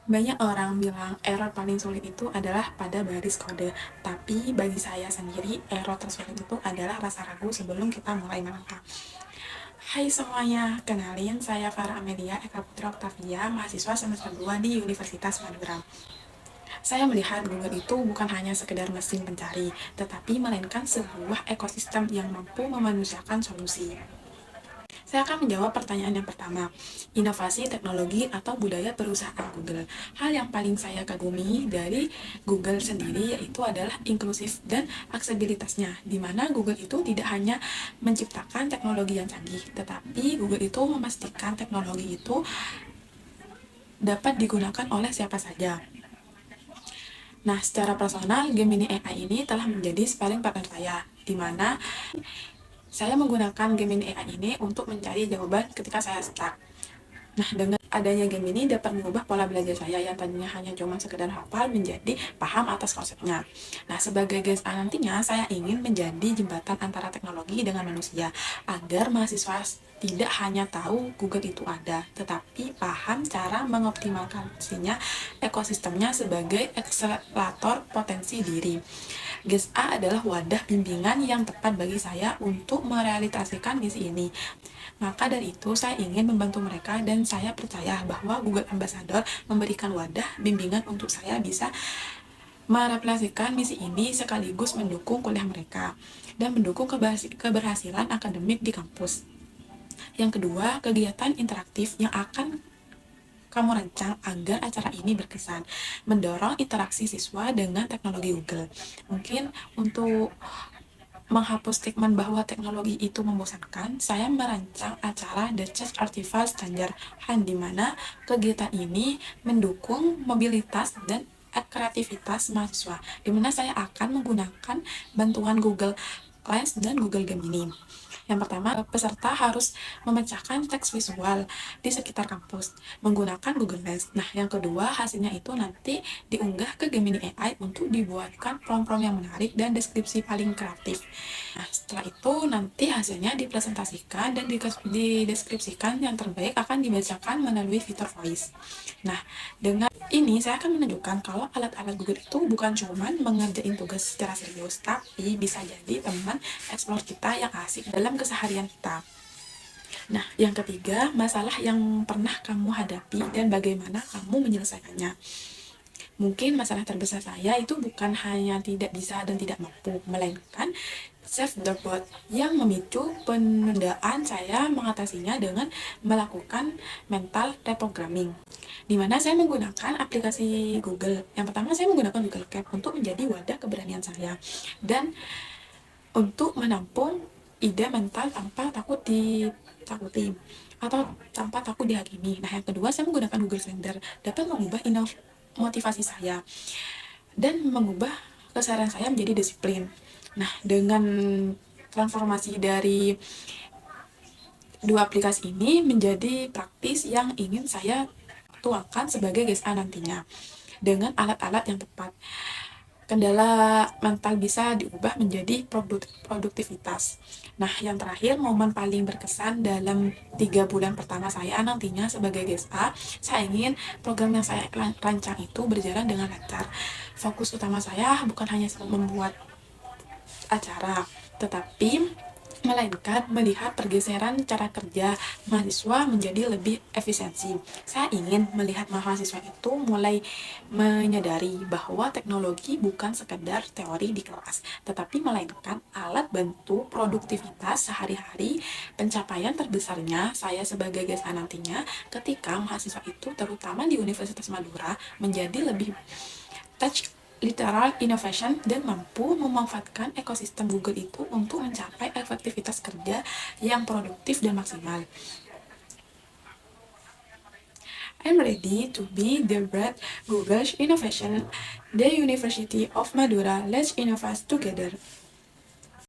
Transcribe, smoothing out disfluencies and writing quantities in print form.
Banyak orang bilang error paling sulit itu adalah pada baris kode, tapi bagi saya sendiri, error tersulit itu adalah rasa ragu sebelum kita mulai melangkah. Hai semuanya, kenalin saya Farah Amelia Eka Putra Octavia, mahasiswa semester 2 di Universitas Madura. Saya melihat Google itu bukan hanya sekedar mesin pencari, tetapi melainkan sebuah ekosistem yang mampu memanusiakan solusi. Saya akan menjawab pertanyaan yang pertama, inovasi teknologi atau budaya perusahaan Google. Hal yang paling saya kagumi dari Google sendiri yaitu adalah inklusif dan aksesibilitasnya, di mana Google itu tidak hanya menciptakan teknologi yang canggih, tetapi Google itu memastikan teknologi itu dapat digunakan oleh siapa saja. Nah, secara personal, Gemini AI ini telah menjadi sparring partner saya, di mana saya menggunakan Gemini AI ini untuk mencari jawaban ketika saya stuck. Nah, dengan adanya game ini dapat mengubah pola belajar saya yang tadinya hanya cuma sekedar hafal menjadi paham atas konsepnya. Nah, sebagai GSA nantinya saya ingin menjadi jembatan antara teknologi dengan manusia agar mahasiswa tidak hanya tahu Google itu ada, tetapi paham cara mengoptimalkannya ekosistemnya sebagai akselerator potensi diri. GSA adalah wadah bimbingan yang tepat bagi saya untuk merealisasikan misi ini. Maka dari itu, saya ingin membantu mereka dan saya percaya bahwa Google Ambassador memberikan wadah bimbingan untuk saya bisa merefleksikan misi ini sekaligus mendukung kuliah mereka dan mendukung keberhasilan akademik di kampus. Yang kedua, kegiatan interaktif yang akan kamu rancang agar acara ini berkesan, mendorong interaksi siswa dengan teknologi Google. Mungkin untuk menghapus stigma bahwa teknologi itu membosankan, saya merancang acara The Church Artificial Stranger Hand, di mana kegiatan ini mendukung mobilitas dan kreativitas mahasiswa, di mana saya akan menggunakan bantuan Google Lens dan Google Gemini. Yang pertama, peserta harus memecahkan teks visual di sekitar kampus menggunakan Google Lens. Nah, yang kedua, hasilnya itu nanti diunggah ke Gemini AI untuk dibuatkan prompt-prompt yang menarik dan deskripsi paling kreatif. Nah, setelah itu nanti hasilnya dipresentasikan dan dideskripsikan yang terbaik akan dibacakan melalui fitur voice. Nah, dengan ini saya akan menunjukkan kalau alat-alat Google itu bukan cuma mengerjain tugas secara serius, tapi bisa jadi teman explore kita yang asik dalam keseharian kita. Nah, yang ketiga, masalah yang pernah kamu hadapi dan bagaimana kamu menyelesaikannya. Mungkin masalah terbesar saya itu bukan hanya tidak bisa dan tidak mampu, melainkan self-doubt yang memicu penundaan saya mengatasinya dengan melakukan mental reprogramming, di mana saya menggunakan aplikasi Google. Yang pertama, saya menggunakan Google Keep untuk menjadi wadah keberanian saya dan untuk menampung ide mental tanpa takut ditakuti atau tanpa takut dihakimi. Nah, yang kedua, saya menggunakan Google Calendar dapat mengubah motivasi saya dan mengubah keseharian saya menjadi disiplin. Nah, dengan transformasi dari dua aplikasi ini menjadi praktis yang ingin saya tuangkan sebagai GSA nantinya dengan alat-alat yang tepat. Kendala mental bisa diubah menjadi produktivitas. Nah, yang terakhir, momen paling berkesan dalam 3 bulan pertama saya nantinya sebagai GSA, saya ingin program yang saya rancang itu berjalan dengan lancar. Fokus utama saya bukan hanya membuat acara, tetapi melainkan melihat pergeseran cara kerja mahasiswa menjadi lebih efisiensi. Saya ingin melihat mahasiswa itu mulai menyadari bahwa teknologi bukan sekedar teori di kelas, tetapi melainkan alat bantu produktivitas sehari-hari. Pencapaian terbesarnya saya sebagai GSA nantinya ketika mahasiswa itu, terutama di Universitas Madura, menjadi lebih touch literal innovation dan mampu memanfaatkan ekosistem Google itu untuk mencapai efektivitas kerja yang produktif dan maksimal. I'm ready to be the bread Google's innovation, the University of Madura. Let's innovate together.